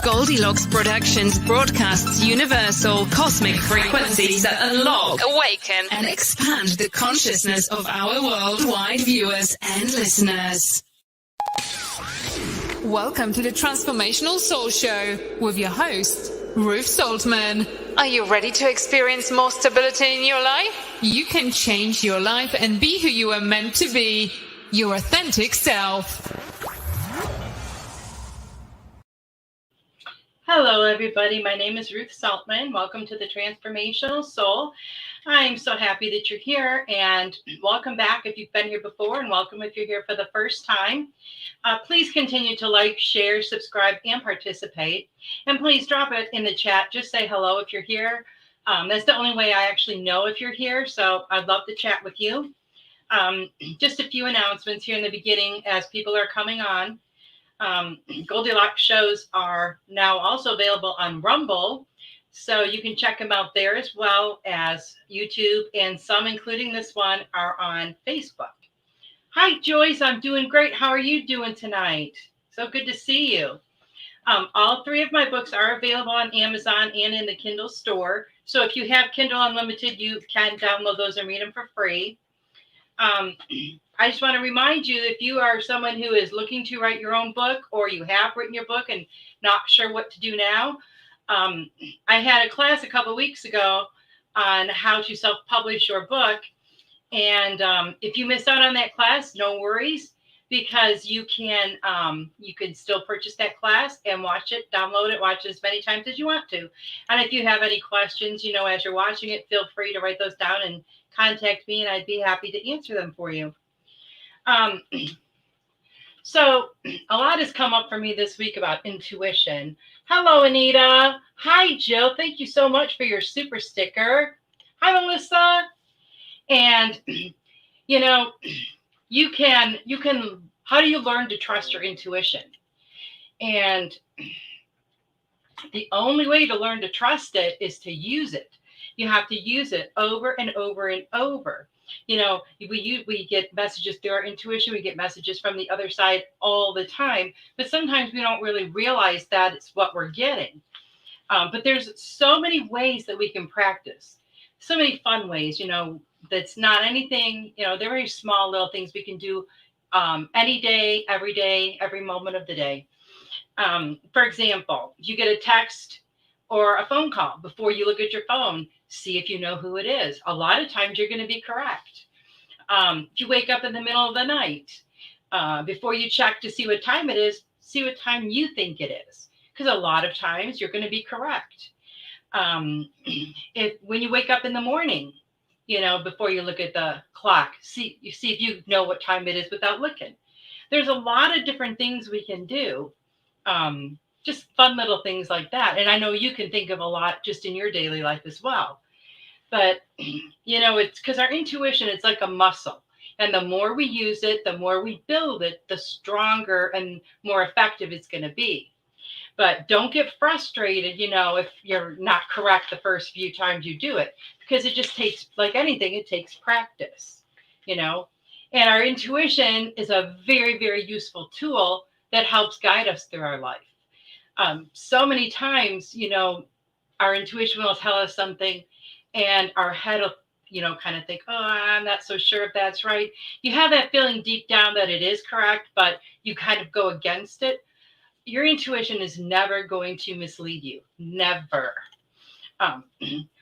Goldylocks Productions broadcasts universal cosmic frequencies that unlock, awaken, and expand the consciousness of our worldwide viewers and listeners. Welcome to the Transformational Soul Show with your host, Ruth Soltman. Are you ready to experience more stability in your life? You can change your life and be who you are meant to be, your authentic self. Hello, everybody. My name is Ruth Soltman. Welcome to the Transformational Soul. I'm so happy that you're here, and welcome back if you've been here before, and welcome if you're here for the first time. Please continue to like, share, subscribe, and participate. And please drop it in the chat. Just say hello if you're here. That's the only way I actually know if you're here, so I'd love to chat with you. Just a few announcements here in the beginning as people are coming on. Goldylocks shows are now also available on Rumble, so you can check them out there, as well as YouTube, and some, including this one, are on Facebook. Hi, Joyce. I'm doing great. How are you doing tonight? So good to see you. All three of my books are available on Amazon and in the Kindle store. So if you have Kindle Unlimited, you can download those and read them for free. I just want to remind you, if you are someone who is looking to write your own book, or you have written your book and not sure what to do now, I had a class a couple of weeks ago on how to self-publish your book. And if you missed out on that class, no worries, because you can still purchase that class and watch it, download it, watch it as many times as you want to. And if you have any questions, as you're watching it, feel free to write those down and contact me, and I'd be happy to answer them for you. So a lot has come up for me this week about intuition. Hello, Anita. Hi, Jill. Thank you so much for your super sticker. Hi, Melissa. And, you can, how do you learn to trust your intuition? And the only way to learn to trust it is to use it. You have to use it over and over and over. We get messages through our intuition. We get messages from the other side all the time, but sometimes we don't really realize that it's what we're getting. But there's so many ways that we can practice, so many fun ways, that's not anything, they're very small little things we can do any day, every moment of the day. For example, you get a text or a phone call. Before you look at your phone, see if you know who it is. A lot of times you're going to be correct. If you wake up in the middle of the night, before you check to see what time it is, see what time you think it is. Because a lot of times you're going to be correct. When you wake up in the morning, before you look at the clock, see if you know what time it is without looking. There's a lot of different things we can do. Just fun little things like that. And I know you can think of a lot just in your daily life as well. But, it's because our intuition, it's like a muscle. And the more we use it, the more we build it, the stronger and more effective it's going to be. But don't get frustrated, if you're not correct the first few times you do it, because it just takes, like anything, it takes practice, And our intuition is a very, very useful tool that helps guide us through our life. So many times, our intuition will tell us something, and our head will, kind of think, oh, I'm not so sure if that's right. You have that feeling deep down that it is correct, but you kind of go against it. Your intuition is never going to mislead you. Never.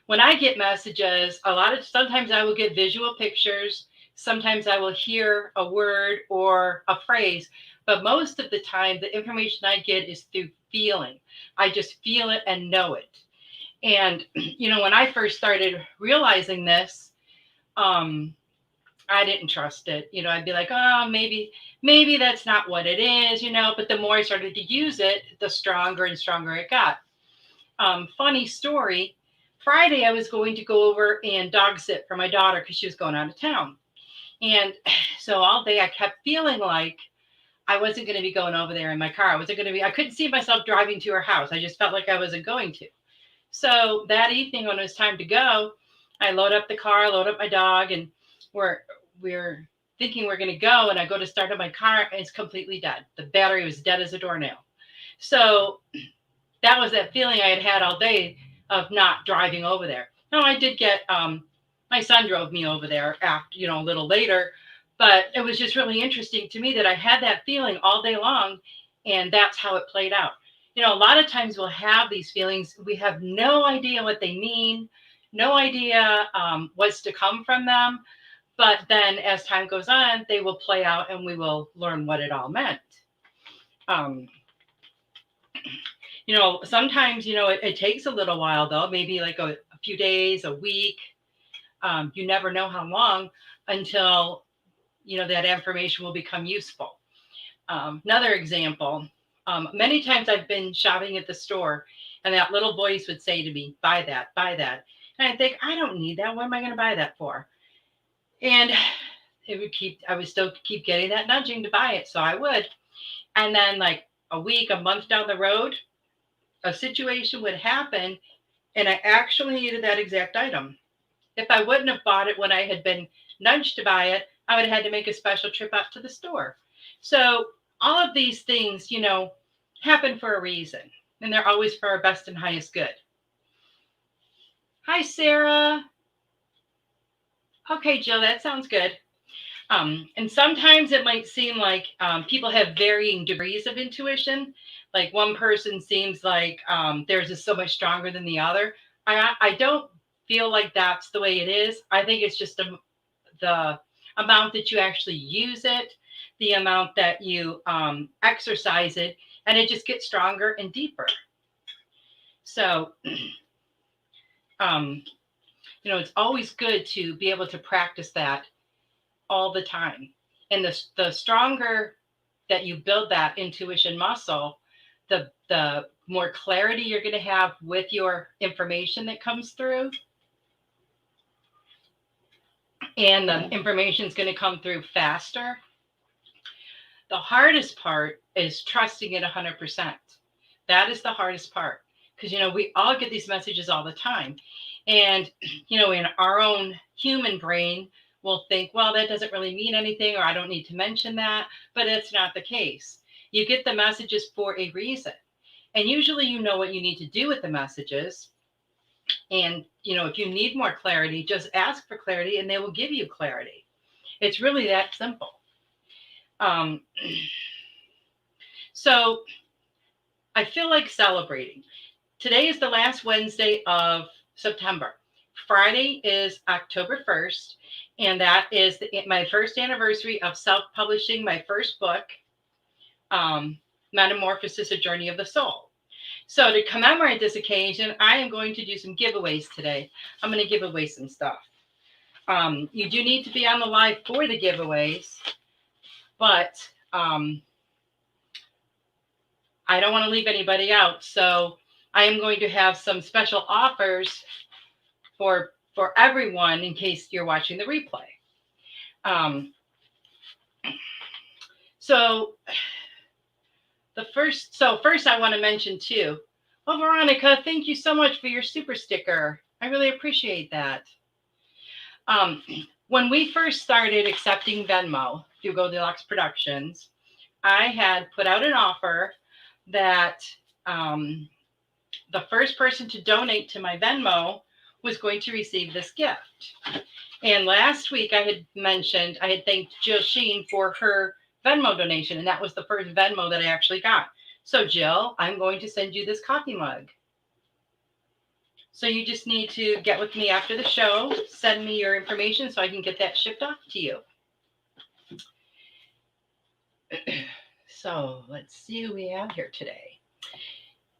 When I get messages, sometimes I will get visual pictures. Sometimes I will hear a word or a phrase, but most of the time, the information I get is through feeling. I just feel it and know it. And, when I first started realizing this, I didn't trust it. I'd be like, oh, maybe that's not what it is, but the more I started to use it, the stronger and stronger it got. Funny story. Friday, I was going to go over and dog sit for my daughter because she was going out of town. And so all day I kept feeling like I wasn't going to be going over there in my car. I couldn't see myself driving to her house. I just felt like I wasn't going to. So that evening when it was time to go, I load up the car, load up my dog, and we're thinking we're going to go. And I go to start up my car, and it's completely dead. The battery was dead as a doornail. So that was that feeling I had had all day of not driving over there. Now I did get, my son drove me over there after, a little later, but it was just really interesting to me that I had that feeling all day long, and that's how it played out. A lot of times we'll have these feelings. We have no idea what they mean, no idea what's to come from them. But then as time goes on, they will play out and we will learn what it all meant. Um, sometimes, it takes a little while though, maybe like a few days, a week. You never know how long until, that information will become useful. Another example, many times I've been shopping at the store and that little voice would say to me, buy that, buy that. And I think, I don't need that. What am I going to buy that for? And I would still keep getting that nudging to buy it. So I would. And then like a week, a month down the road, a situation would happen and I actually needed that exact item. If I wouldn't have bought it when I had been nudged to buy it, I would have had to make a special trip out to the store. So all of these things, happen for a reason, and they're always for our best and highest good. Hi, Sarah. Okay, Jill, that sounds good. And sometimes it might seem like people have varying degrees of intuition. Like one person seems like theirs is so much stronger than the other. I don't feel like that's the way it is. I think it's just the amount that you actually use it, the amount that you exercise it, and it just gets stronger and deeper. So, it's always good to be able to practice that all the time. And the stronger that you build that intuition muscle, the more clarity you're going to have with your information that comes through. And the information is going to come through faster. The hardest part is trusting it 100%. That is the hardest part. Because, we all get these messages all the time. And, in our own human brain, we'll think, well, that doesn't really mean anything, or I don't need to mention that. But it's not the case. You get the messages for a reason. And usually you know what you need to do with the messages. And, if you need more clarity, just ask for clarity and they will give you clarity. It's really that simple. So I feel like celebrating. Today is the last Wednesday of September. Friday is October 1st. And that is my first anniversary of self-publishing my first book, Metamorphosis A Journey of the Soul. So to commemorate this occasion, I am going to do some giveaways today. I'm going to give away some stuff. You do need to be on the live for the giveaways, but I don't want to leave anybody out. So I am going to have some special offers for everyone in case you're watching the replay. First I want to mention too, well, Veronica, thank you so much for your super sticker. I really appreciate that. When we first started accepting Venmo through Goldylocks Productions, I had put out an offer that the first person to donate to my Venmo was going to receive this gift. And last week I had thanked Jill Sheen for her Venmo donation, and that was the first Venmo that I actually got. So Jill, I'm going to send you this coffee mug. So you just need to get with me after the show, send me your information so I can get that shipped off to you. So let's see who we have here today.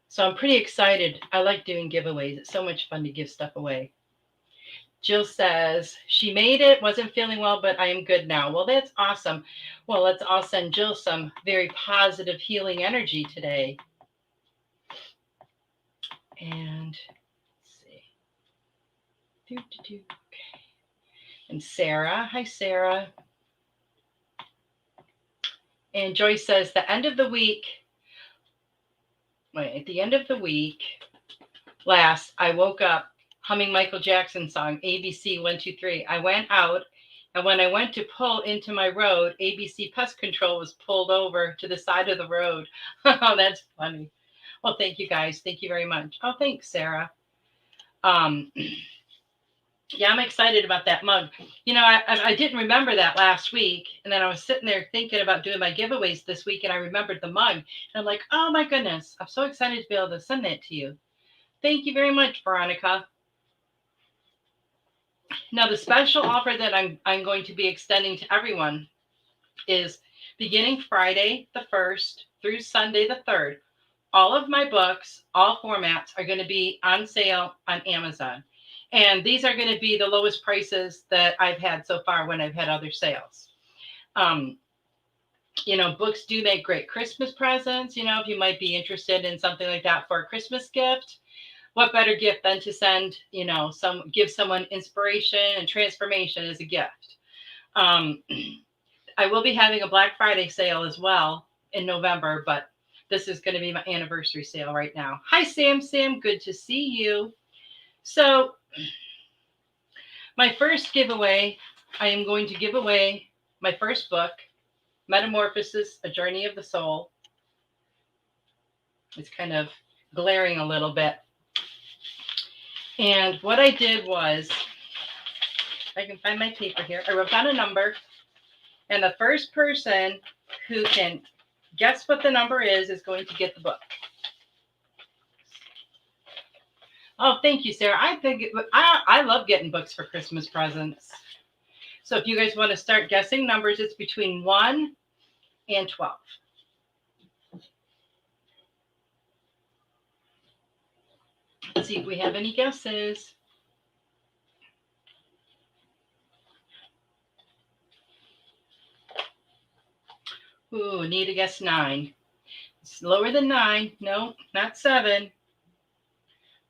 So I'm pretty excited. I like doing giveaways. It's so much fun to give stuff away. Jill says she made it, wasn't feeling well, but I am good now. Well, that's awesome. Well, let's all send Jill some very positive healing energy today. And let's see. Okay. And Sarah. Hi, Sarah. And Joyce says at the end of the week last, I woke up humming Michael Jackson's song, ABC 1, 2, 3. I went out, and when I went to pull into my road, ABC Pest Control was pulled over to the side of the road. Oh, that's funny. Well, thank you guys. Thank you very much. Oh, thanks, Sarah. Yeah, I'm excited about that mug. You know, I didn't remember that last week. And then I was sitting there thinking about doing my giveaways this week. And I remembered the mug. And I'm like, oh, my goodness. I'm so excited to be able to send that to you. Thank you very much, Veronica. Now, the special offer that I'm going to be extending to everyone is beginning Friday the 1st through Sunday the 3rd. All of my books, all formats, are going to be on sale on Amazon. And these are going to be the lowest prices that I've had so far when I've had other sales. You know, books do make great Christmas presents. You know, if you might be interested in something like that for a Christmas gift, what better gift than to send, you know, give someone inspiration and transformation as a gift. I will be having a Black Friday sale as well in November, but this is going to be my anniversary sale right now. Hi, Sam. Good to see you. So my first giveaway, I am going to give away my first book, Metamorphosis A Journey of the Soul. It's kind of glaring a little bit. And what I did was, I can find my paper here. I wrote down a number. And the first person who can guess what the number is going to get the book. Oh, thank you, Sarah. I love getting books for Christmas presents. So if you guys want to start guessing numbers, it's between 1 and 12. Let's see if we have any guesses. Ooh, need to guess 9. It's lower than 9. No, not 7.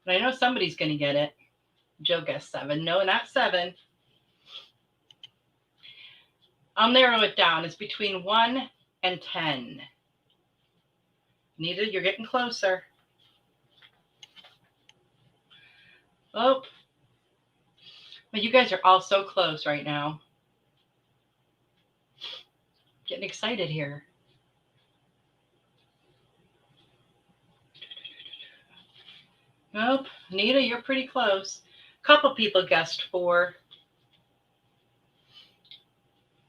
But I know somebody's going to get it. Joe guessed 7. No, not 7. I'll narrow it down. It's between 1 and 10. Nita, you're getting closer. Oh, well, you guys are all so close right now. Getting excited here. Nope. Nita, you're pretty close. A couple people guessed 4.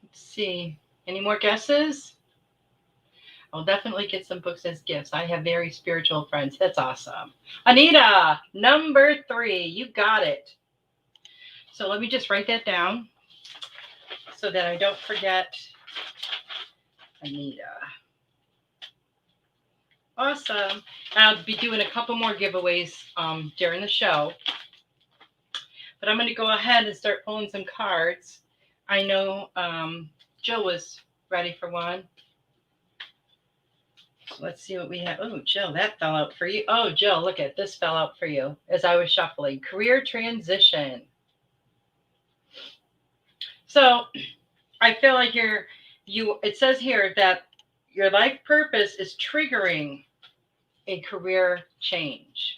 Let's see. Any more guesses? I'll definitely get some books as gifts. I have very spiritual friends. That's awesome. Anita, number 3. You got it. So let me just write that down so that I don't forget Anita. Awesome. I'll be doing a couple more giveaways during the show. But I'm going to go ahead and start pulling some cards. I know Jill was ready for one. So let's see what we have. Oh, Jill, that fell out for you. Oh, Jill, look at this fell out for you as I was shuffling. Career transition. So I feel like it says here that your life purpose is triggering a career change.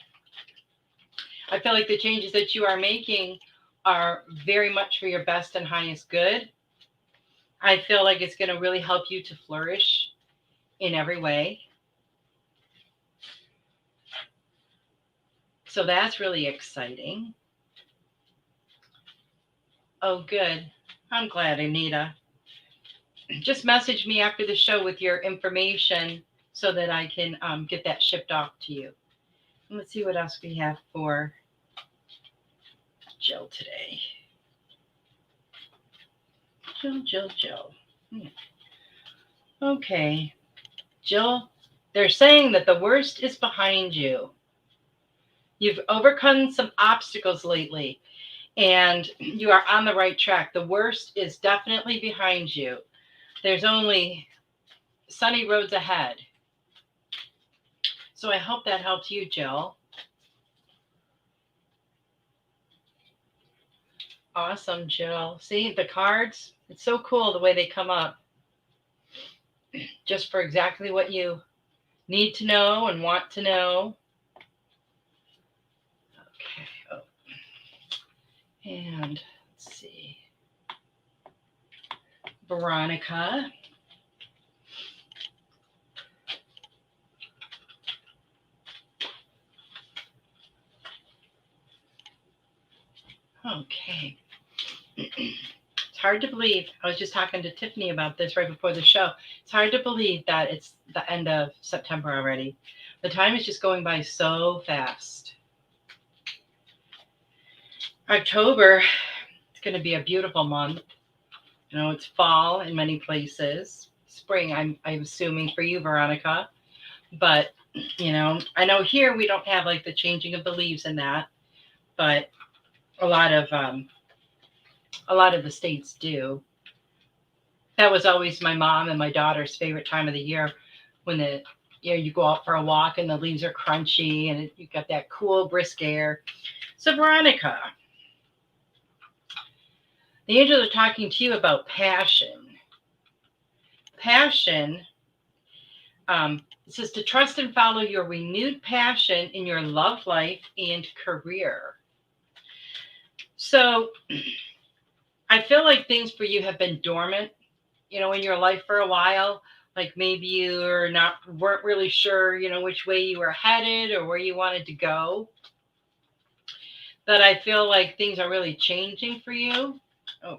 I feel like the changes that you are making are very much for your best and highest good. I feel like it's going to really help you to flourish in every way. So that's really exciting. Oh, good. I'm glad, Anita. Just message me after the show with your information so that I can get that shipped off to you. And let's see what else we have for Jill today. Jill. Okay. Jill, they're saying that the worst is behind you. You've overcome some obstacles lately, and you are on the right track. The worst is definitely behind you. There's only sunny roads ahead. So I hope that helps you, Jill. Awesome, Jill. See, the cards, it's so cool the way they come up. Just for exactly what you need to know and want to know. Okay. Oh. And let's see. Veronica. Okay. It's hard to believe. I was just talking to Tiffany about this right before the show. It's hard to believe that it's the end of September already. The time is just going by so fast. October, it's going to be a beautiful month. You know, it's fall in many places. Spring, I'm assuming for you, Veronica. But, you know, I know here we don't have like the changing of the leaves and that, but a lot of the states do. That was always my mom and my daughter's favorite time of the year, when you go out for a walk and the leaves are crunchy and you got that cool brisk air. So Veronica, the angels are talking to you about passion. Passion, it says to trust and follow your renewed passion in your love life and career. So I feel like things for you have been dormant, you know, in your life for a while. Like maybe you weren't really sure, you know, which way you were headed or where you wanted to go. But I feel like things are really changing for you. Oh,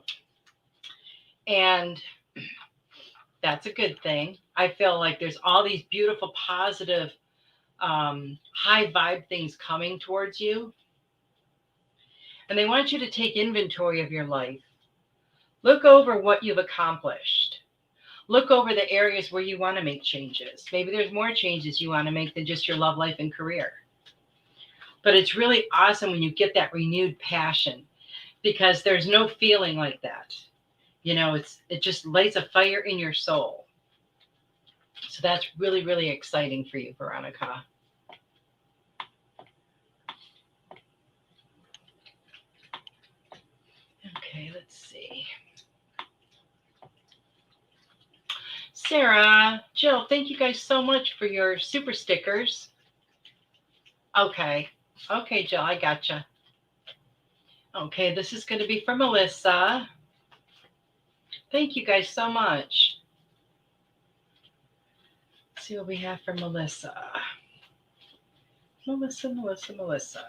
and that's a good thing. I feel like there's all these beautiful, positive, high vibe things coming towards you. And they want you to take inventory of your life. Look over what you've accomplished. Look over the areas where you want to make changes. Maybe there's more changes you want to make than just your love life and career. But it's really awesome when you get that renewed passion, because there's no feeling like that. You know, it just lights a fire in your soul. So that's really, really exciting for you, Veronica. Okay, let's see. Sarah, Jill, thank you guys so much for your super stickers. Okay, Jill, I gotcha. Okay, this is going to be for Melissa. Thank you guys so much. Let's see what we have for Melissa. Melissa.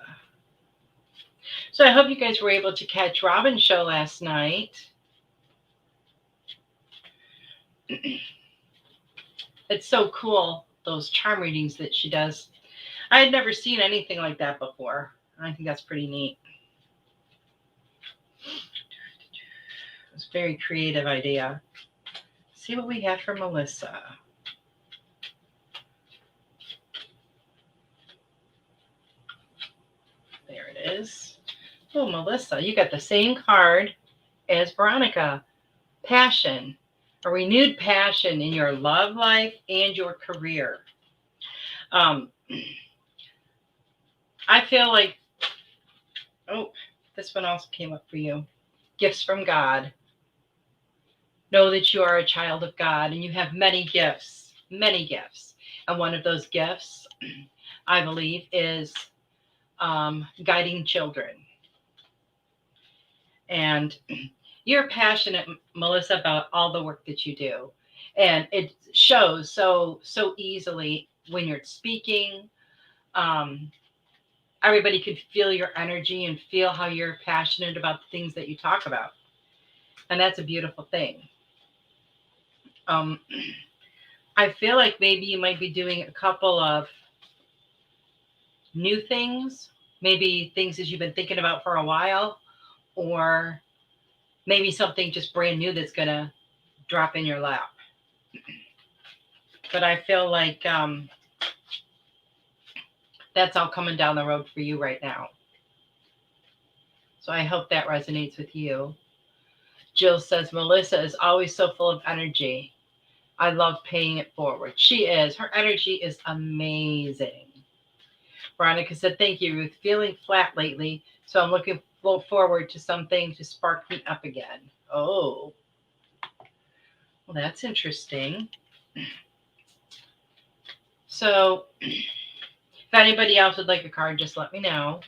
So I hope you guys were able to catch Robin's show last night. It's so cool, those charm readings that she does. I had never seen anything like that before. I think that's pretty neat. It's a very creative idea. Let's see what we have for Melissa. There it is. Oh, Melissa, you got the same card as Veronica. Passion. A renewed passion in your love life and your career. I feel like, this one also came up for you. Gifts from God. Know that you are a child of God and you have many gifts. And one of those gifts, I believe, is guiding children. And you're passionate, Melissa, about all the work that you do. And it shows so easily when you're speaking. Everybody can feel your energy and feel how you're passionate about the things that you talk about. And that's a beautiful thing. I feel like maybe you might be doing a couple of new things, maybe things that you've been thinking about for a while, or maybe something just brand new that's going to drop in your lap. But I feel like that's all coming down the road for you right now. So I hope that resonates with you. Jill says, Melissa is always so full of energy. I love paying it forward. She is. Her energy is amazing. Veronica said, thank you, Ruth. Feeling flat lately, so I'm looking forward to something to spark me up again. Oh, well, that's interesting. So if anybody else would like a card, just let me know.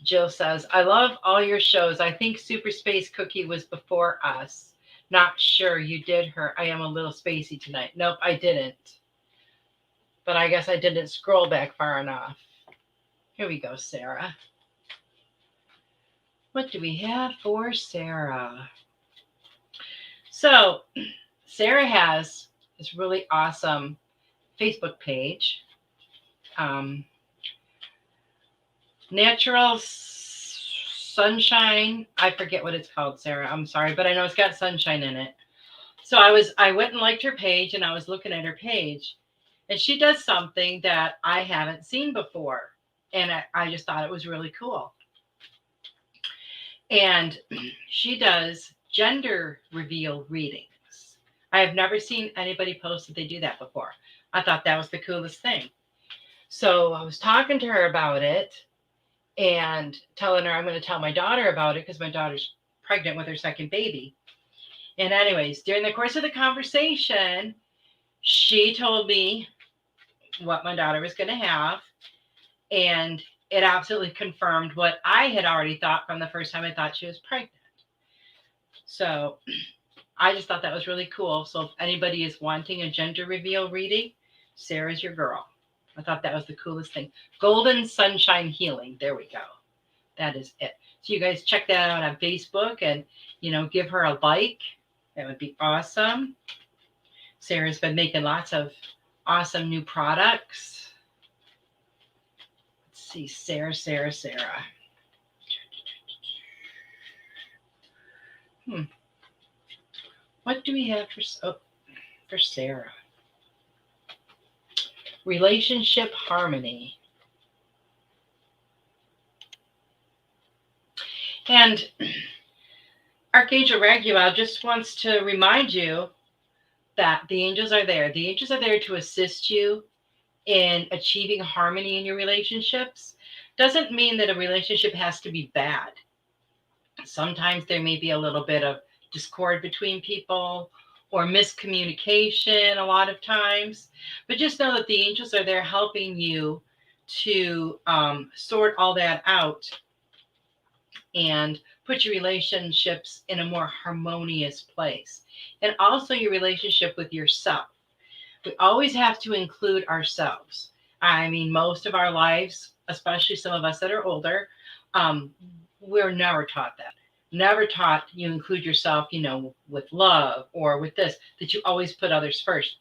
Jill says, I love all your shows. I think Super Space Cookie was before us. Not sure you did her. I am a little spacey tonight. Nope, I didn't. But I guess I didn't scroll back far enough. Here we go, Sarah. What do we have for Sarah? So Sarah has this really awesome Facebook page. Natural Sunshine. I forget what it's called, Sarah. I'm sorry, but I know it's got sunshine in it. So I went and liked her page, and I was looking at her page, and she does something that I haven't seen before. And I just thought it was really cool. And she does gender reveal readings. I have never seen anybody post that they do that before. I thought that was the coolest thing. So I was talking to her about it and telling her I'm going to tell my daughter about it because my daughter's pregnant with her second baby. And anyways, during the course of the conversation, she told me what my daughter was going to have. And it absolutely confirmed what I had already thought from the first time I thought she was pregnant. So I just thought that was really cool. So if anybody is wanting a gender reveal reading, Sarah's your girl. I thought that was the coolest thing. Golden Sunshine Healing. There we go. That is it. So you guys check that out on Facebook and, give her a like. That would be awesome. Sarah's been making lots of awesome new products. Let's see. Sarah. What do we have for Sarah? Relationship harmony. And Archangel Raguel just wants to remind you that the angels are there. The angels are there to assist you in achieving harmony in your relationships. Doesn't mean that a relationship has to be bad. Sometimes there may be a little bit of discord between people or miscommunication a lot of times. But just know that the angels are there helping you to sort all that out and put your relationships in a more harmonious place. And also your relationship with yourself. We always have to include ourselves. I mean, most of our lives, especially some of us that are older, we're never taught that. Never taught you include yourself, with love or with this, that you always put others first.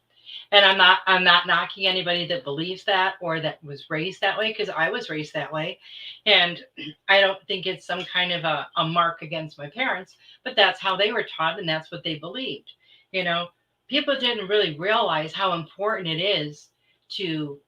And I'm not knocking anybody that believes that or that was raised that way, because I was raised that way. And I don't think it's some kind of a mark against my parents, but that's how they were taught and that's what they believed. People didn't really realize how important it is to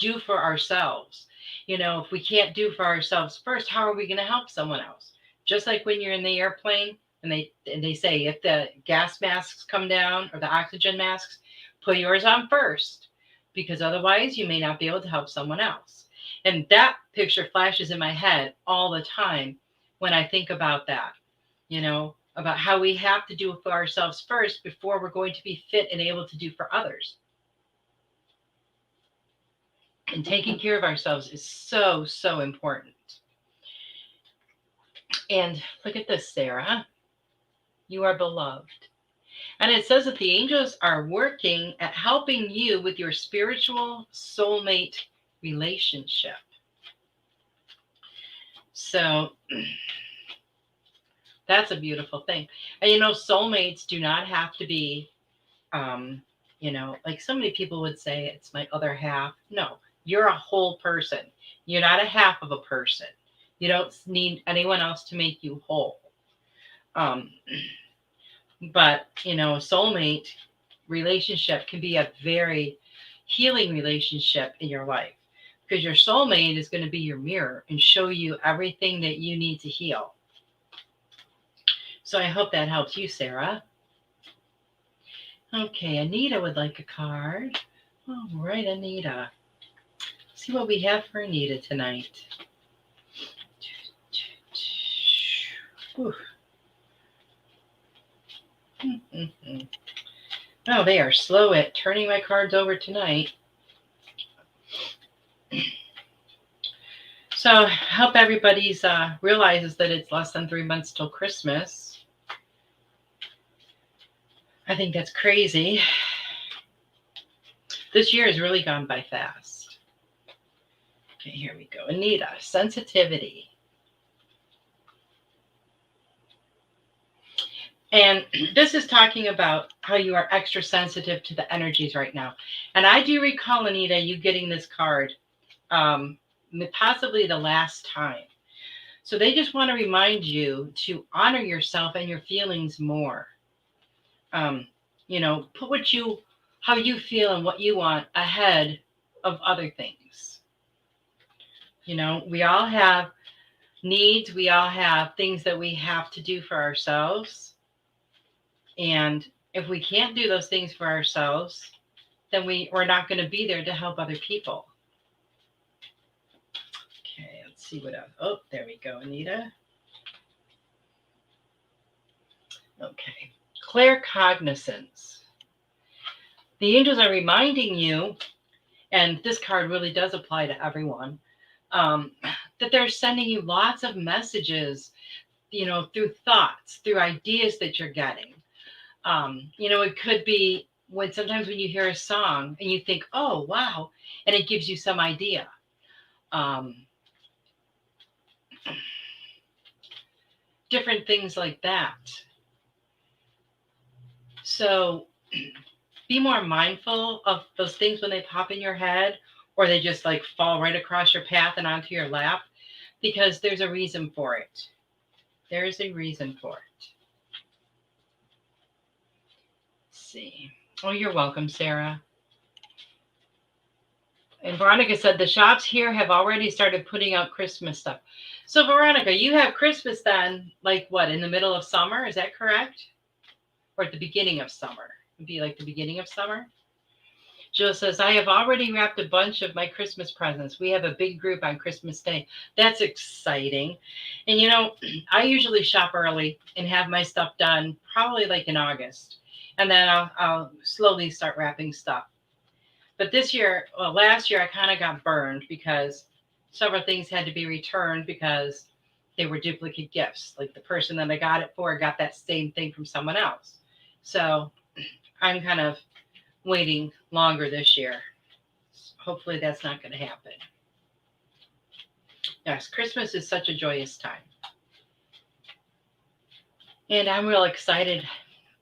do for ourselves. If we can't do for ourselves first, how are we going to help someone else? Just like when you're in the airplane and they say if the gas masks come down or the oxygen masks, put yours on first, because otherwise you may not be able to help someone else. And that picture flashes in my head all the time when I think about that, about how we have to do it for ourselves first before we're going to be fit and able to do for others. And taking care of ourselves is so, so important. And look at this, Sarah. You are beloved. And it says that the angels are working at helping you with your spiritual soulmate relationship. So that's a beautiful thing. And soulmates do not have to be, like so many people would say, it's my other half. No, you're a whole person. You're not a half of a person. You don't need anyone else to make you whole. But, a soulmate relationship can be a very healing relationship in your life, because your soulmate is going to be your mirror and show you everything that you need to heal. So I hope that helps you, Sarah. Okay, Anita would like a card. All right, Anita. Let's see what we have for Anita tonight. Whew. Oh, they are slow at turning my cards over tonight. So I hope everybody's realizes that it's less than 3 months till Christmas. I think that's crazy. This year has really gone by fast. Okay, here we go. Anita, sensitivity. And this is talking about how you are extra sensitive to the energies right now. And I do recall, Anita, you getting this card possibly the last time. So they just want to remind you to honor yourself and your feelings more. Put how you feel and what you want ahead of other things. We all have needs. We all have things that we have to do for ourselves. And if we can't do those things for ourselves, then we're not going to be there to help other people. Okay, let's see what else. Oh, there we go, Anita. Okay, claircognizance. The angels are reminding you, and this card really does apply to everyone, that they're sending you lots of messages, through thoughts, through ideas that you're getting. It could be sometimes when you hear a song and you think, oh, wow, and it gives you some idea. Different things like that. So be more mindful of those things when they pop in your head, or they just like fall right across your path and onto your lap, because there's a reason for it. There's a reason for it. Let's see. Oh, you're welcome, Sarah. And Veronica said the shops here have already started putting out Christmas stuff. So Veronica, you have Christmas then, like what, in the middle of summer? Is that correct? Or at the beginning of summer? It'd be like the beginning of summer. Jill says, I have already wrapped a bunch of my Christmas presents. We have a big group on Christmas Day. That's exciting. And I usually shop early and have my stuff done probably like in August. And then I'll slowly start wrapping stuff. But last year I kind of got burned because several things had to be returned because they were duplicate gifts. Like the person that I got it for got that same thing from someone else. So I'm kind of waiting longer this year. Hopefully that's not going to happen. Yes, Christmas is such a joyous time. And I'm real excited.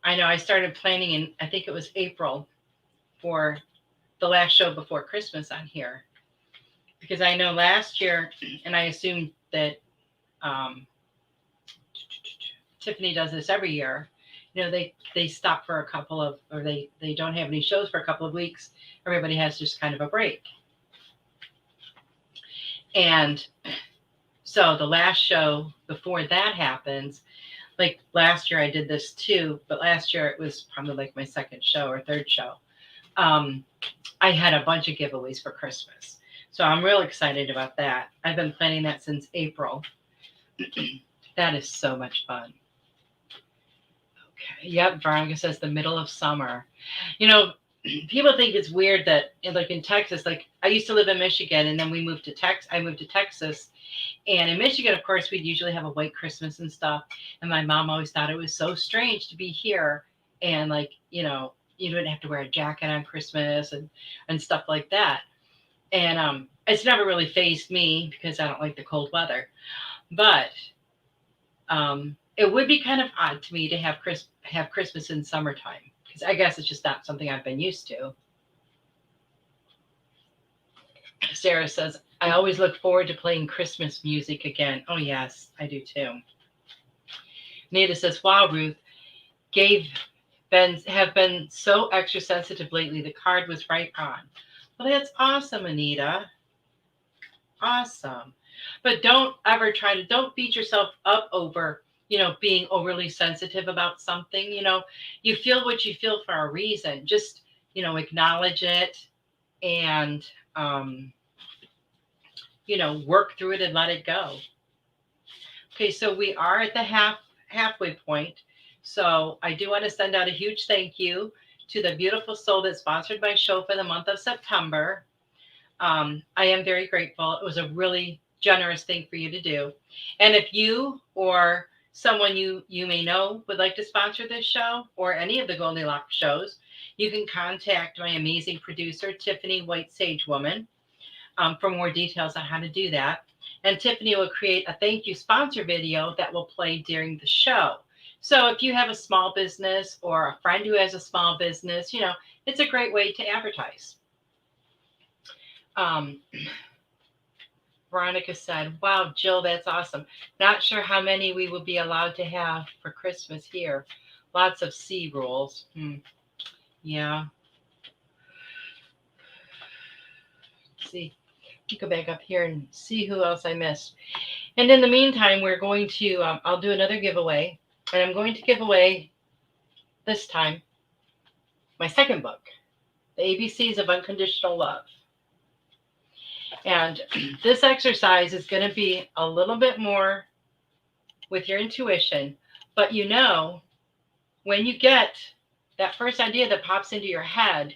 I know I started planning in, I think it was April, for the last show before Christmas on here. Because I know last year, and I assume that Tiffany does this every year, they stop for a couple of, or they don't have any shows for a couple of weeks. Everybody has just kind of a break. And so the last show before that happens, like last year I did this too, but last year it was probably like my second show or third show. I had a bunch of giveaways for Christmas. So I'm real excited about that. I've been planning that since April. That is so much fun. Okay. Yep. Veronica says the middle of summer. People think it's weird that like in Texas, like I used to live in Michigan and then we moved to I moved to Texas. And in Michigan, of course, we'd usually have a white Christmas and stuff. And my mom always thought it was so strange to be here. And like, you didn't have to wear a jacket on Christmas and stuff like that. And it's never really fazed me because I don't like the cold weather. But it would be kind of odd to me to have Christmas in summertime, because I guess it's just not something I've been used to. Sarah says, I always look forward to playing Christmas music again. Oh, yes, I do too. Nita says, wow, Ruth, have been so extra sensitive lately. The card was right on. Well, that's awesome, Anita. Awesome. But don't beat yourself up over, being overly sensitive about something. You feel what you feel for a reason. Just, acknowledge it and, work through it and let it go. Okay, so we are at the halfway point. So I do want to send out a huge thank you to the beautiful soul that sponsored my show for the month of September. I am very grateful. It was a really generous thing for you to do. And if you or someone you may know would like to sponsor this show or any of the Goldylocks shows, you can contact my amazing producer, Tiffany White Sage Woman, for more details on how to do that. And Tiffany will create a thank you sponsor video that will play during the show. So if you have a small business or a friend who has a small business, it's a great way to advertise. Veronica said, wow, Jill, that's awesome. Not sure how many we will be allowed to have for Christmas here. Lots of C rules. Yeah. Let's see. Let me go back up here and see who else I missed. And in the meantime, we're going to, I'll do another giveaway. And I'm going to give away, this time, my second book, The ABCs of Unconditional Love. And this exercise is going to be a little bit more with your intuition. But when you get that first idea that pops into your head,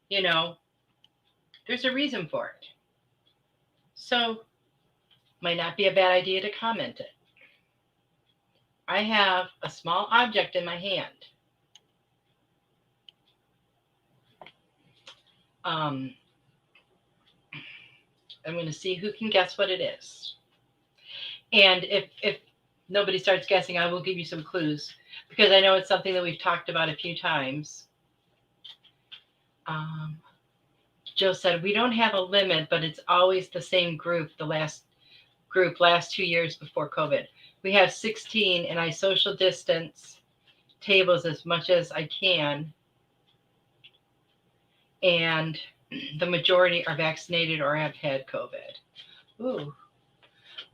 there's a reason for it. So, might not be a bad idea to comment it. I have a small object in my hand. I'm going to see who can guess what it is. And if nobody starts guessing, I will give you some clues, because I know it's something that we've talked about a few times. Jill said, we don't have a limit, but it's always the same group, last 2 years before COVID. We have 16, and I social distance tables as much as I can. And the majority are vaccinated or have had COVID. Ooh.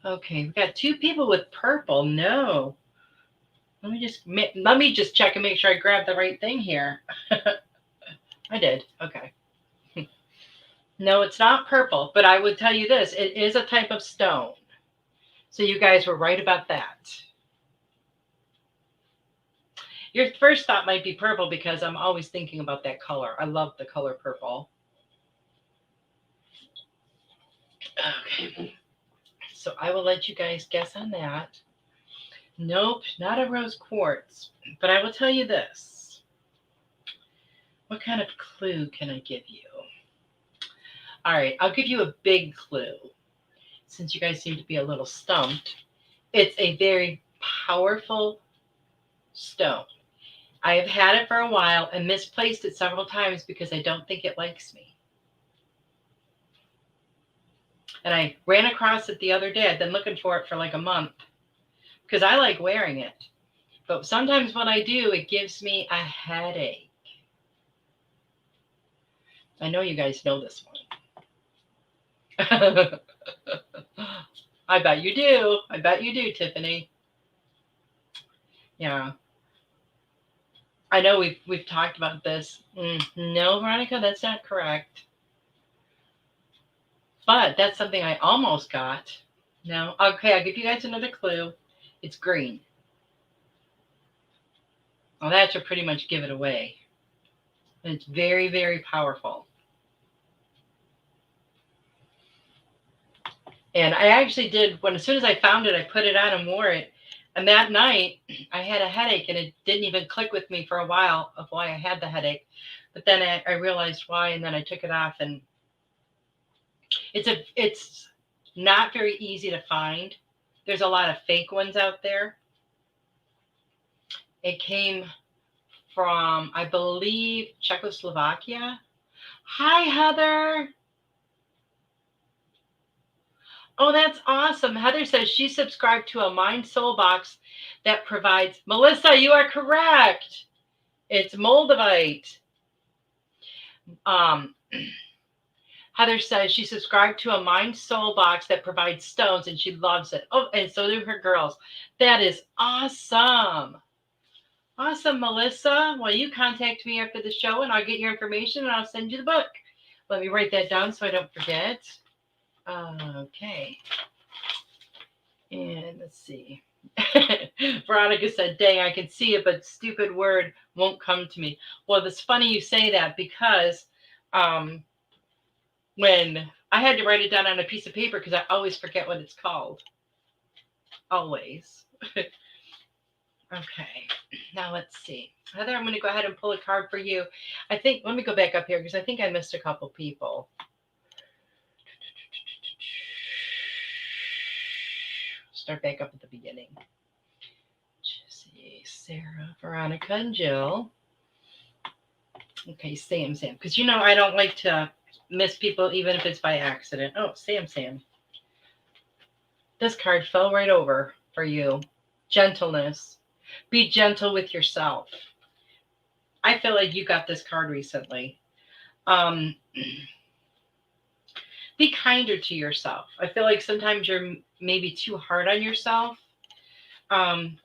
Okay, we got 2 people with purple. No. Let me just check and make sure I grabbed the right thing here. I did. Okay. No, it's not purple, but I would tell you this. It is a type of stone. So you guys were right about that. Your first thought might be purple because I'm always thinking about that color. I love the color purple. Okay. So I will let you guys guess on that. Nope, not a rose quartz. But I will tell you this. What kind of clue can I give you? All right, I'll give you a big clue. Since you guys seem to be a little stumped, it's a very powerful stone. I have had it for a while and misplaced it several times because I don't think it likes me. And I ran across it the other day. I've been looking for it for like a month because I like wearing it. But sometimes when I do, it gives me a headache. I know you guys know this one. I bet you do. I bet you do, Tiffany. Yeah. I know we've talked about this. No, Veronica, that's not correct. But that's something I almost got. No. Okay, I'll give you guys another clue. It's green. Well, that should pretty much give it away. And it's very, very powerful. And I actually did, as soon as I found it, I put it on and wore it. And that night, I had a headache, and it didn't even click with me for a while of why I had the headache. But then I realized why, and then I took it off. And it's not very easy to find. There's a lot of fake ones out there. It came from, I believe, Czechoslovakia. Hi, Heather. Oh, that's awesome. Heather says she subscribed to a Mind Soul box that provides. Melissa, you are correct. It's Moldavite. Heather says she subscribed to a Mind Soul box that provides stones, and she loves it. Oh, and so do her girls. That is awesome. Awesome, Melissa. Well, you contact me after the show, and I'll get your information, and I'll send you the book. Let me write that down so I don't forget. Okay. And let's see. Veronica said, dang, I can see it, but stupid word won't come to me. Well, it's funny you say that because when I had to write it down on a piece of paper because I always forget what it's called. Always. Okay. Now let's see. Heather, I'm going to go ahead and pull a card for you. Let me go back up here because I think I missed a couple people. Start back up at the beginning. Sarah, Veronica, and Jill. Okay, Sam. Because I don't like to miss people even if it's by accident. Oh, Sam. This card fell right over for you. Gentleness. Be gentle with yourself. I feel like you got this card recently. Be kinder to yourself. I feel like sometimes you're maybe too hard on yourself. But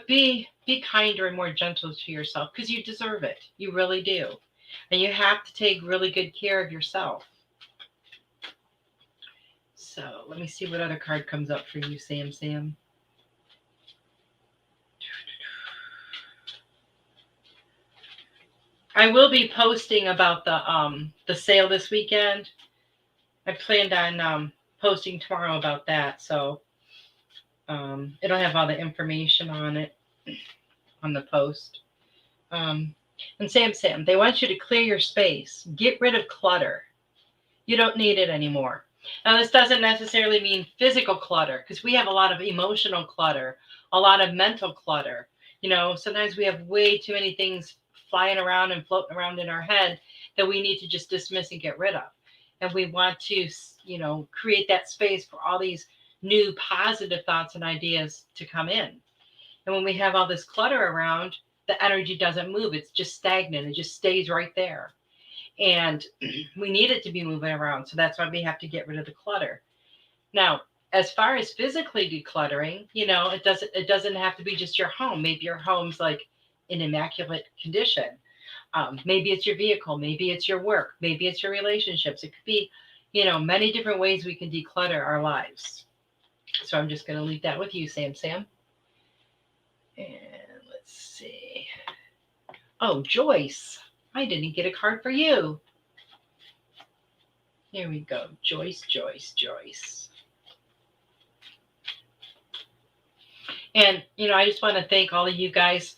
be kinder and more gentle to yourself because you deserve it. You really do. And you have to take really good care of yourself. So let me see what other card comes up for you, Sam. I will be posting about the sale this weekend. I planned on posting tomorrow about that. So it'll have all the information on it on the post. And Sam, they want you to clear your space. Get rid of clutter. You don't need it anymore. Now, this doesn't necessarily mean physical clutter because we have a lot of emotional clutter, a lot of mental clutter. Sometimes we have way too many things flying around and floating around in our head that we need to just dismiss and get rid of. And we want to, create that space for all these new positive thoughts and ideas to come in. And when we have all this clutter around, the energy doesn't move. It's just stagnant. It just stays right there. And we need it to be moving around. So that's why we have to get rid of the clutter. Now, as far as physically decluttering, it doesn't have to be just your home. Maybe your home's like in immaculate condition. Maybe it's your vehicle. Maybe it's your work. Maybe it's your relationships. It could be, many different ways we can declutter our lives. So I'm just going to leave that with you, Sam. And let's see. Oh, Joyce. I didn't get a card for you. Here we go. Joyce. And, I just want to thank all of you guys.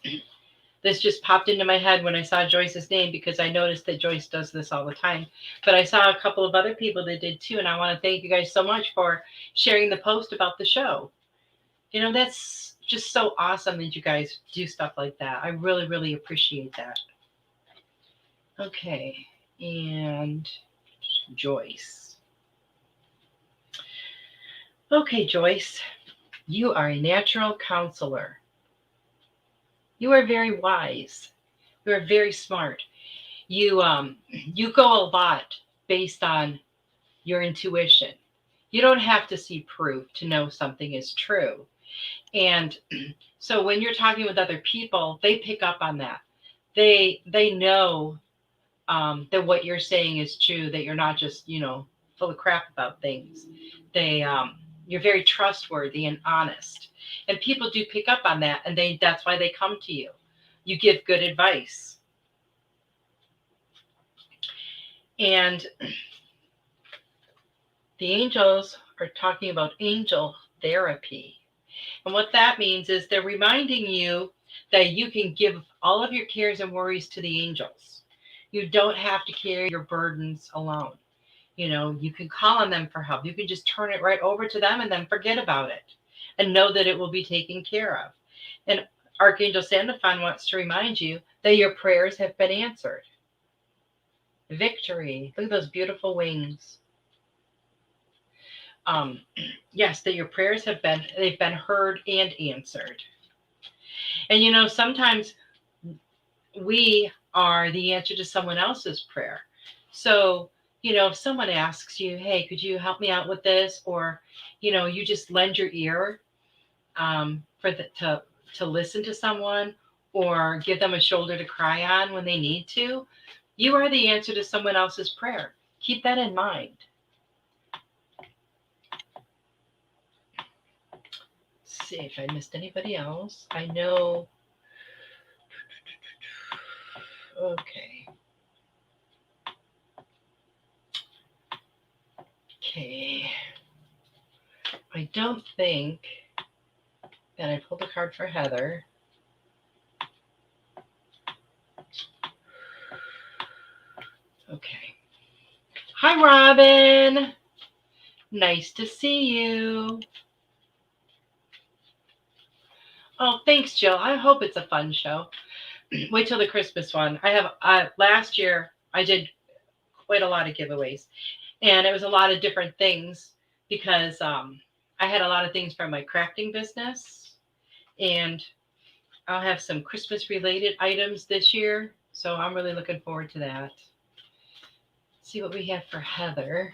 This just popped into my head when I saw Joyce's name because I noticed that Joyce does this all the time. But I saw a couple of other people that did too. And I want to thank you guys so much for sharing the post about the show. That's just so awesome that you guys do stuff like that. I really, really appreciate that. Okay, and Joyce. Okay, Joyce, you are a natural counselor. You are very wise. You are very smart. You go a lot based on your intuition. You don't have to see proof to know something is true. And so when you're talking with other people, they pick up on that. They know that what you're saying is true, that you're not just, full of crap about things. You're very trustworthy and honest. And people do pick up on that, and that's why they come to you. You give good advice. And the angels are talking about angel therapy. And what that means is they're reminding you that you can give all of your cares and worries to the angels. You don't have to carry your burdens alone. You can call on them for help. You can just turn it right over to them and then forget about it and know that it will be taken care of. And Archangel Sandalphon wants to remind you that your prayers have been answered. Victory. Look at those beautiful wings. Yes, that your prayers they've been heard and answered. And sometimes we are the answer to someone else's prayer. So, if someone asks you, hey, could you help me out with this? Or, you just lend your ear to listen to someone or give them a shoulder to cry on when they need to. You are the answer to someone else's prayer. Keep that in mind. Let's see if I missed anybody else. I know. Okay. I don't think that I pulled a card for Heather. Okay. Hi, Robin. Nice to see you. Oh, thanks, Jill. I hope it's a fun show. Wait till the Christmas one. I have last year I did quite a lot of giveaways, and it was a lot of different things because I had a lot of things from my crafting business, and I'll have some Christmas related items this year. So I'm really looking forward to that. Let's see what we have for Heather.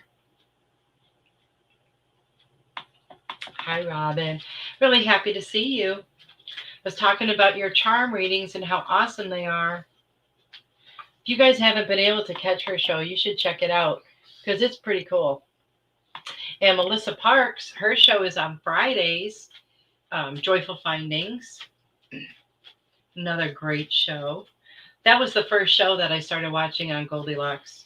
Hi, Robin. Really happy to see you. I was talking about your charm readings and how awesome they are. If you guys haven't been able to catch her show, you should check it out because it's pretty cool. And Melissa Parks, her show is on Fridays, Joyful Findings. Another great show. That was the first show that I started watching on Goldylocks.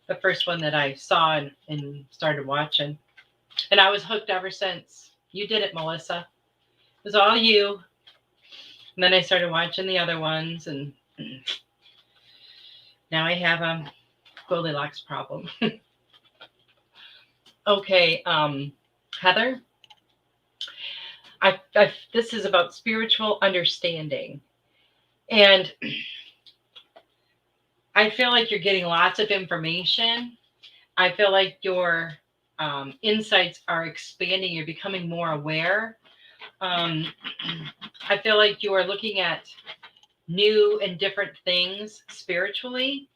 The first one that I saw and started watching. And I was hooked ever since. You did it, Melissa. It was all you. And then I started watching the other ones, and now I have a Goldilocks problem. Okay, Heather, this is about spiritual understanding. And I feel like you're getting lots of information. I feel like your insights are expanding. You're becoming more aware. I feel like you are looking at new and different things spiritually.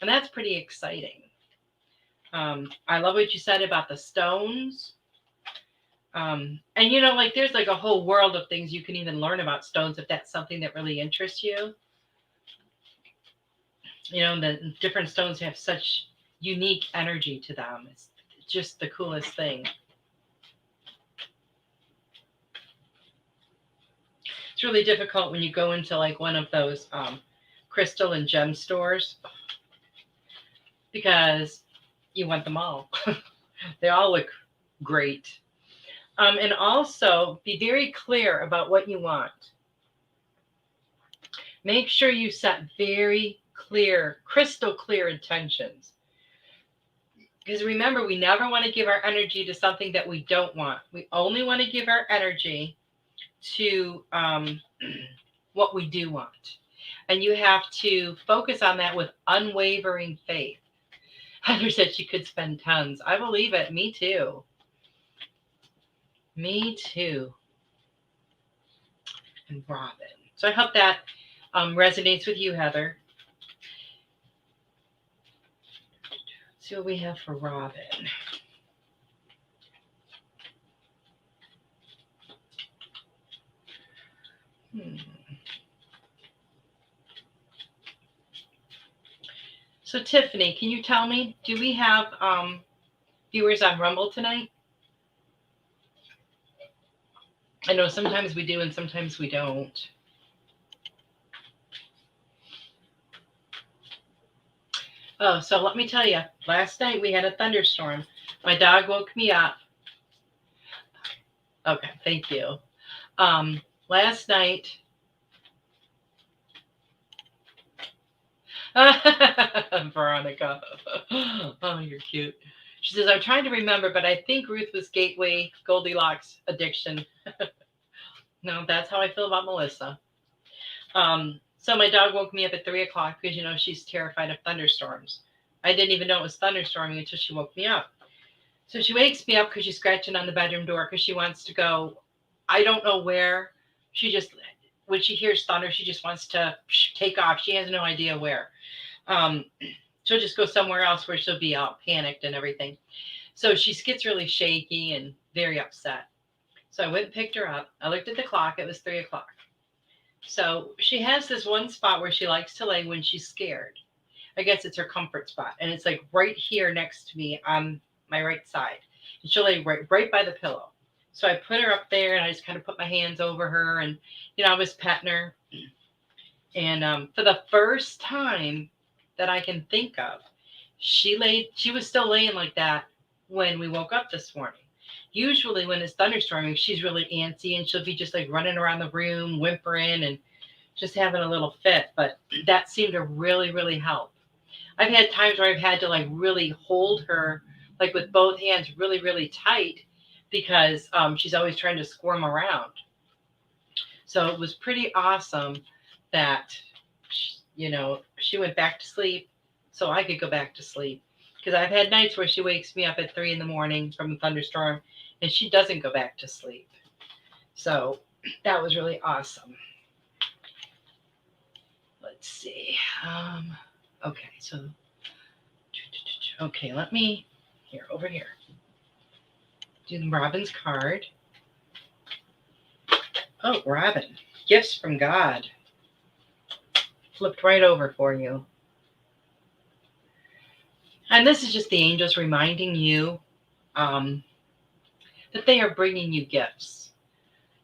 And that's pretty exciting. I love what you said about the stones. And like there's like a whole world of things you can even learn about stones if that's something that really interests you. The different stones have such unique energy to them. It's just the coolest thing. It's really difficult when you go into like one of those crystal and gem stores because you want them all. They all look great. And also be very clear about what you want. Make sure you set very clear, crystal clear intentions. Because remember, we never want to give our energy to something that we don't want. We only want to give our energy to what we do want. And you have to focus on that with unwavering faith. Heather said she could spend tons. I believe it. Me too. Me too. And Robin. So I hope that resonates with you, Heather. Let's see what we have for Robin. So Tiffany, can you tell me, do we have viewers on Rumble tonight? I know sometimes we do and sometimes we don't. Oh, so let me tell you, last night we had a thunderstorm. My dog woke me up. Okay, thank you. Last night, Veronica. Oh, you're cute. She says, I'm trying to remember, but I think Ruth was gateway Goldylocks addiction. No, that's how I feel about Melissa. So my dog woke me up at 3 o'clock because, she's terrified of thunderstorms. I didn't even know it was thunderstorming until she woke me up. So she wakes me up because she's scratching on the bedroom door because she wants to go. I don't know where. When she hears thunder, she just wants to take off. She has no idea where. She'll just go somewhere else where she'll be all panicked and everything. So she gets really shaky and very upset. So I went and picked her up. I looked at the clock. It was 3 o'clock. So she has this one spot where she likes to lay when she's scared. I guess it's her comfort spot. And it's like right here next to me on my right side. And she'll lay right by the pillow. So I put her up there and I just kind of put my hands over her and, I was petting her. And for the first time that I can think of, she was still laying like that when we woke up this morning. Usually when it's thunderstorming, she's really antsy and she'll be just like running around the room, whimpering and just having a little fit. But that seemed to really, really help. I've had times where I've had to like really hold her like with both hands really, really tight because she's always trying to squirm around. So it was pretty awesome that, she went back to sleep so I could go back to sleep. Because I've had nights where she wakes me up at 3 a.m. from a thunderstorm and she doesn't go back to sleep. So that was really awesome. Let's see. Okay, so, okay, let me, over here. Do Robin's card. Oh, Robin, gifts from God. Flipped right over for you. And this is just the angels reminding you that they are bringing you gifts.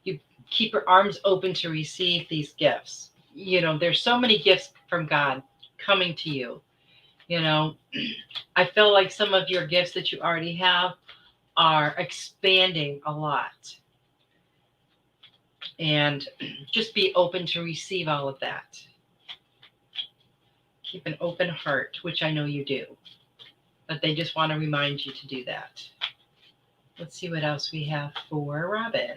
You keep your arms open to receive these gifts. There's so many gifts from God coming to you. I feel like some of your gifts that you already have are expanding a lot. And just be open to receive all of that. Keep an open heart, which I know you do. But they just want to remind you to do that. Let's see what else we have for Robin.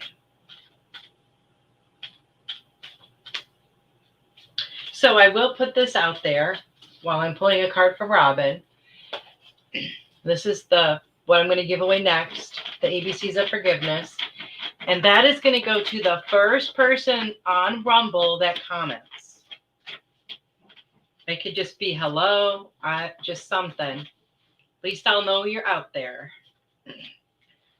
So I will put this out there while I'm pulling a card from Robin. This is what I'm going to give away next, the ABCs of Forgiveness. And that is going to go to the first person on Rumble that comments. It could just be hello, just something. At least I'll know you're out there.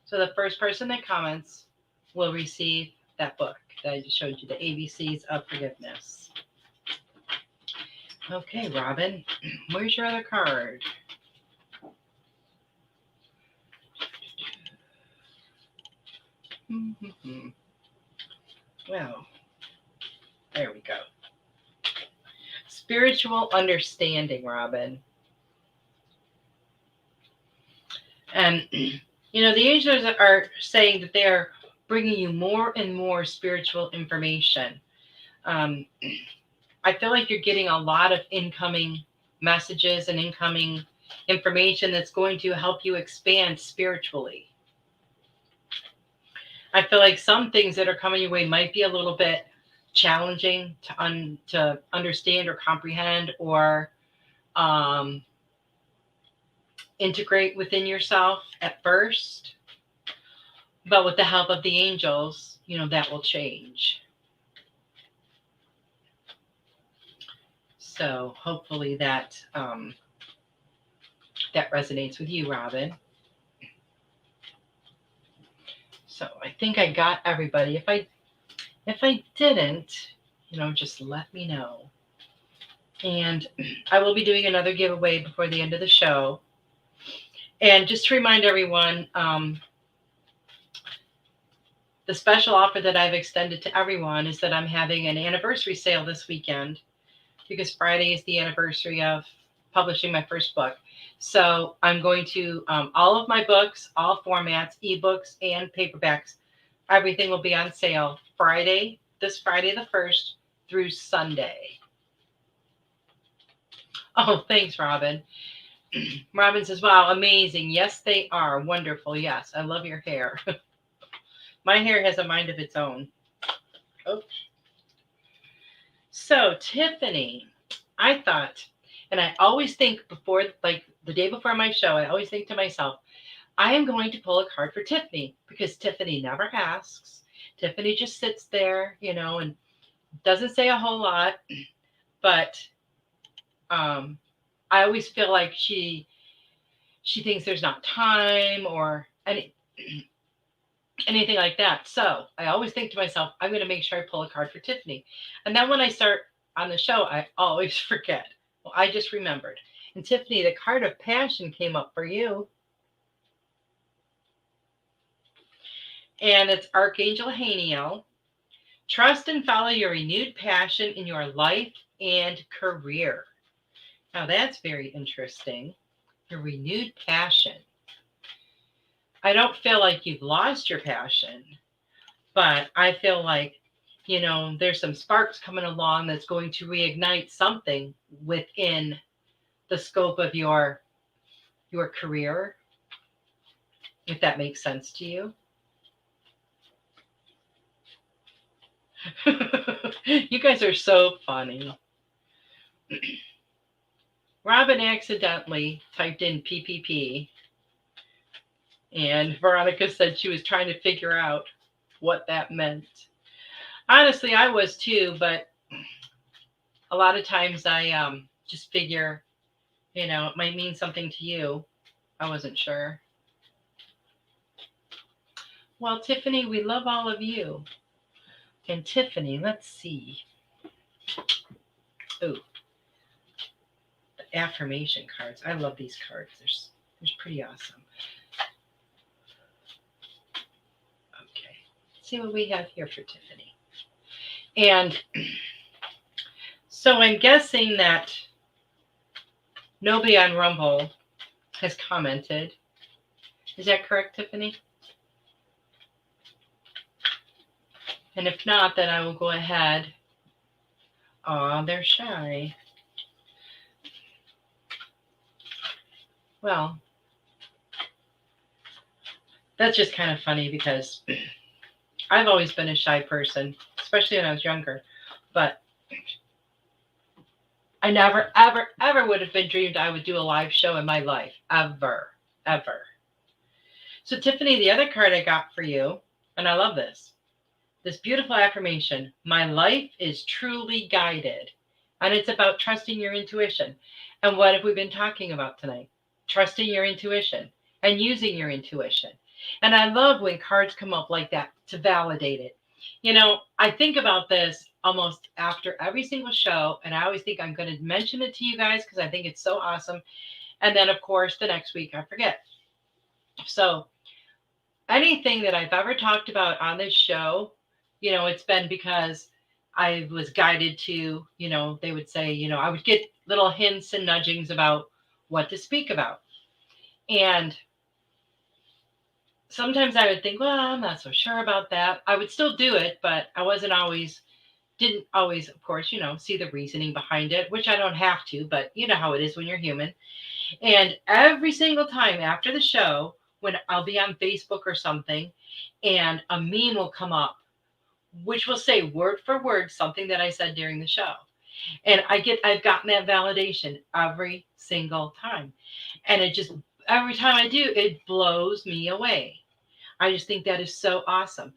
So the first person that comments will receive that book that I just showed you, the ABCs of Forgiveness. Okay, Robin, where's your other card? Well, there we go. Spiritual understanding, Robin. And, the angels are saying that they're bringing you more and more spiritual information. I feel like you're getting a lot of incoming messages and incoming information that's going to help you expand spiritually. I feel like some things that are coming your way might be a little bit challenging to understand or comprehend or integrate within yourself at first. But with the help of the angels, that will change. So hopefully that resonates with you, Robin. So I think I got everybody. If I didn't, just let me know. And I will be doing another giveaway before the end of the show. And just to remind everyone, the special offer that I've extended to everyone is that I'm having an anniversary sale this weekend because Friday is the anniversary of publishing my first book. So I'm going to, all of my books, all formats, ebooks and paperbacks, everything will be on sale this Friday the 1st through Sunday. Oh, thanks, Robin. Robin says, wow, amazing. Yes, they are. Wonderful. Yes, I love your hair. My hair has a mind of its own. Oh. So, Tiffany, I thought, and I always think before, like the day before my show, I always think to myself, I am going to pull a card for Tiffany because Tiffany never asks. Tiffany just sits there, and doesn't say a whole lot, but I always feel like she thinks there's not time or anything like that. So I always think to myself, I'm going to make sure I pull a card for Tiffany. And then when I start on the show, I always forget. Well, I just remembered. And Tiffany, the card of passion came up for you. And it's Archangel Haniel. Trust and follow your renewed passion in your life and career. Now that's very interesting. Your renewed passion. I don't feel like you've lost your passion, but I feel like, there's some sparks coming along that's going to reignite something within the scope of your career, if that makes sense to you. You guys are so funny. Robin accidentally typed in PPP, and Veronica said she was trying to figure out what that meant. Honestly, I was too, but a lot of times I just figure, it might mean something to you. I wasn't sure. Well, Tiffany, we love all of you. And Tiffany, let's see. Ooh, the affirmation cards. I love these cards. They're pretty awesome. Okay, let's see what we have here for Tiffany. And so I'm guessing that nobody on Rumble has commented. Is that correct, Tiffany? And if not, then I will go ahead. Aw, they're shy. Well, that's just kind of funny because I've always been a shy person, especially when I was younger. But I never, ever, ever would have been dreamed I would do a live show in my life. Ever, ever. So, Tiffany, the other card I got for you, and I love this beautiful affirmation: my life is truly guided. And it's about trusting your intuition. And what have we been talking about tonight? Trusting your intuition and using your intuition. And I love when cards come up like that to validate it. I think about this almost after every single show, and I always think I'm going to mention it to you guys because I think it's so awesome. And then, of course, the next week I forget. So anything that I've ever talked about on this show, it's been because I was guided to, they would say, I would get little hints and nudgings about what to speak about. And sometimes I would think, well, I'm not so sure about that. I would still do it, but I didn't always, of course, see the reasoning behind it, which I don't have to, but you know how it is when you're human. And every single time after the show, when I'll be on Facebook or something, and a meme will come up, which will say word for word something that I said during the show. And I've gotten that validation every single time. And every time I do, it blows me away. I just think that is so awesome.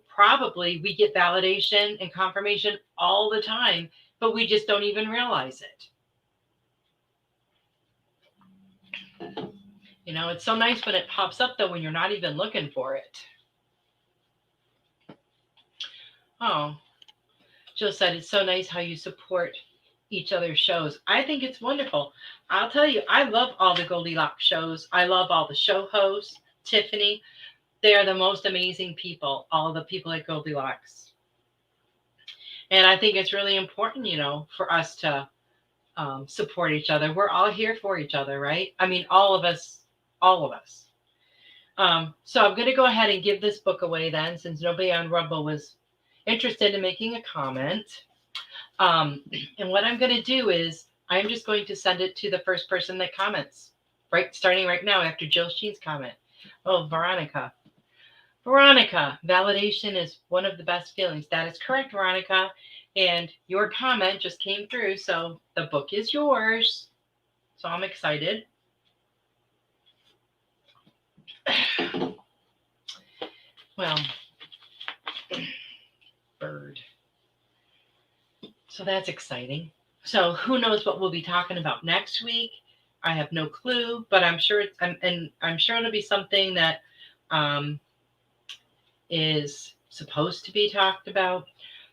Probably we get validation and confirmation all the time, but we just don't even realize it. It's so nice when it pops up, though, when you're not even looking for it. Oh, Jill said, it's so nice how you support each other's shows. I think it's wonderful. I'll tell you, I love all the Goldylocks shows. I love all the show hosts. Tiffany, they are the most amazing people, all the people at Goldylocks. And I think it's really important, for us to support each other. We're all here for each other, right? I mean, all of us. So I'm going to go ahead and give this book away then, since nobody on Rumble was interested in making a comment. And what I'm going to do is I'm just going to send it to the first person that comments, starting right now after Jill Sheen's comment. Oh, Veronica. Veronica, validation is one of the best feelings. That is correct, Veronica. And your comment just came through, so the book is yours. So I'm excited. Well, bird. So that's exciting. So who knows what we'll be talking about next week? I have no clue, but I'm sure I'm sure it'll be something that is supposed to be talked about,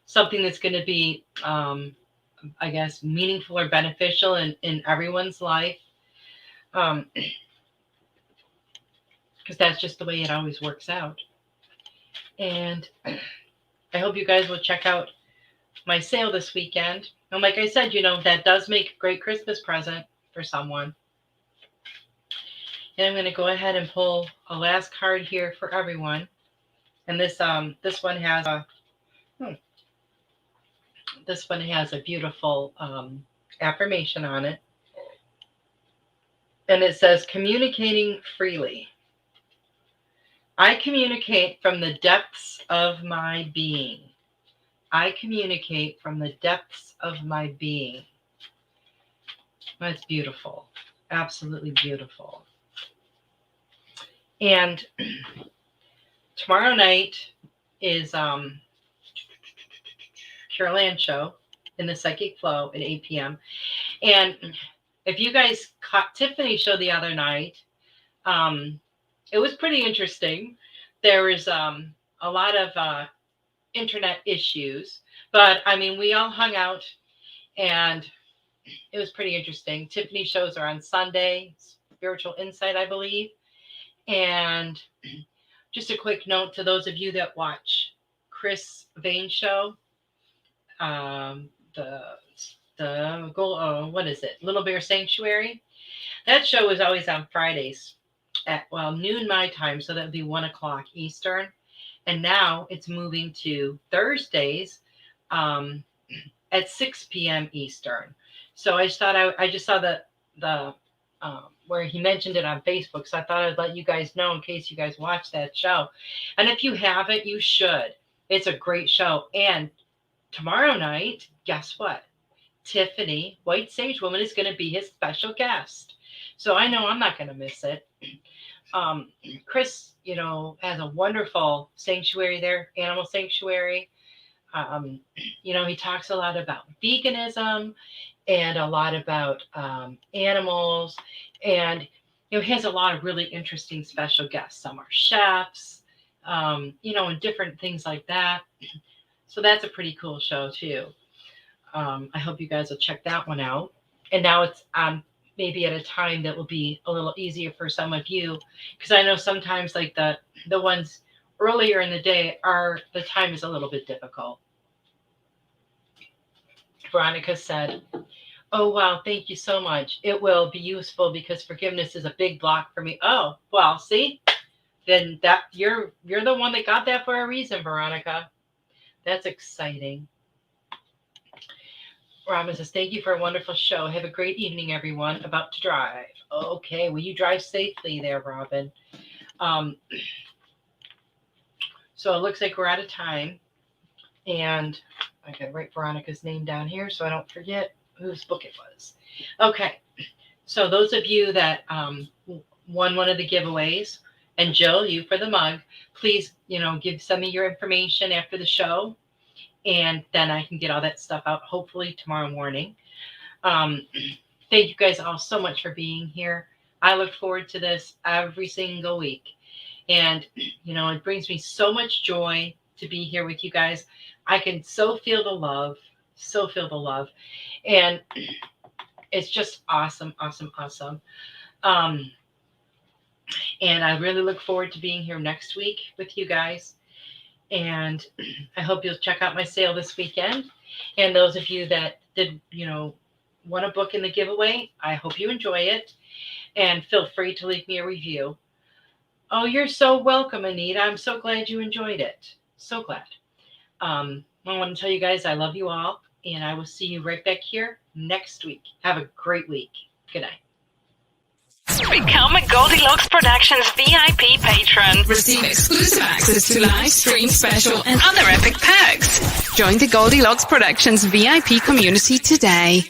something that's going to be, I guess, meaningful or beneficial in everyone's life. Because that's just the way it always works out. And I hope you guys will check out my sale this weekend. And like I said, that does make a great Christmas present for someone. And I'm going to go ahead and pull a last card here for everyone. And this one has a beautiful affirmation on it. And it says, communicating freely. I communicate from the depths of my being. I communicate from the depths of my being. That's beautiful. Absolutely beautiful. And tomorrow night is Carol Ann show in the Psychic Flow at 8 p.m. And if you guys caught Tiffany's show the other night, it was pretty interesting. There was a lot of internet issues, but I mean, we all hung out and it was pretty interesting. Tiffany's shows are on Sunday, Spiritual Insight, I believe. And just a quick note to those of you that watch Chris Vane's show, what is it? Little Bear Sanctuary. That show is always on Fridays at noon my time, so that would be 1 o'clock Eastern. And now it's moving to Thursdays at 6 p.m. Eastern. So I just thought I just saw the where he mentioned it on Facebook, so I thought I'd let you guys know in case you guys watch that show. And if you haven't, you should. It's a great show. And tomorrow night, guess what? Tiffany, White Sage Woman, is going to be his special guest. So I know I'm not going to miss it. Chris, has a wonderful sanctuary there, animal sanctuary. He talks a lot about veganism and a lot about animals. And, he has a lot of really interesting special guests. Some are chefs, and different things like that. So that's a pretty cool show too. I hope you guys will check that one out. And now it's maybe at a time that will be a little easier for some of you, because I know sometimes like the ones earlier in the day the time is a little bit difficult. Veronica said, "Oh, wow, thank you so much. It will be useful because forgiveness is a big block for me." Oh, well, see, then that you're the one that got that for a reason, Veronica. That's exciting. Robin says, "Thank you for a wonderful show. Have a great evening, everyone. About to drive." Okay, well, you drive safely there, Robin. So it looks like we're out of time. And I got to write Veronica's name down here so I don't forget whose book it was. Okay, so those of you that won one of the giveaways, and Jill, you for the mug, please, send me your information after the show. And then I can get all that stuff out, hopefully tomorrow morning. Thank you guys all so much for being here. I look forward to this every single week. And, it brings me so much joy to be here with you guys. I can so feel the love. And it's just awesome, awesome, awesome. And I really look forward to being here next week with you guys. And I hope you'll check out my sale this weekend. And those of you that did, want a book in the giveaway, I hope you enjoy it. And feel free to leave me a review. Oh, you're so welcome, Anita. I'm so glad you enjoyed it. So glad. I want to tell you guys I love you all. And I will see you right back here next week. Have a great week. Good night. Become a Goldylocks Productions VIP patron. Receive exclusive access to live stream special and Other epic perks. join the Goldylocks Productions VIP community today.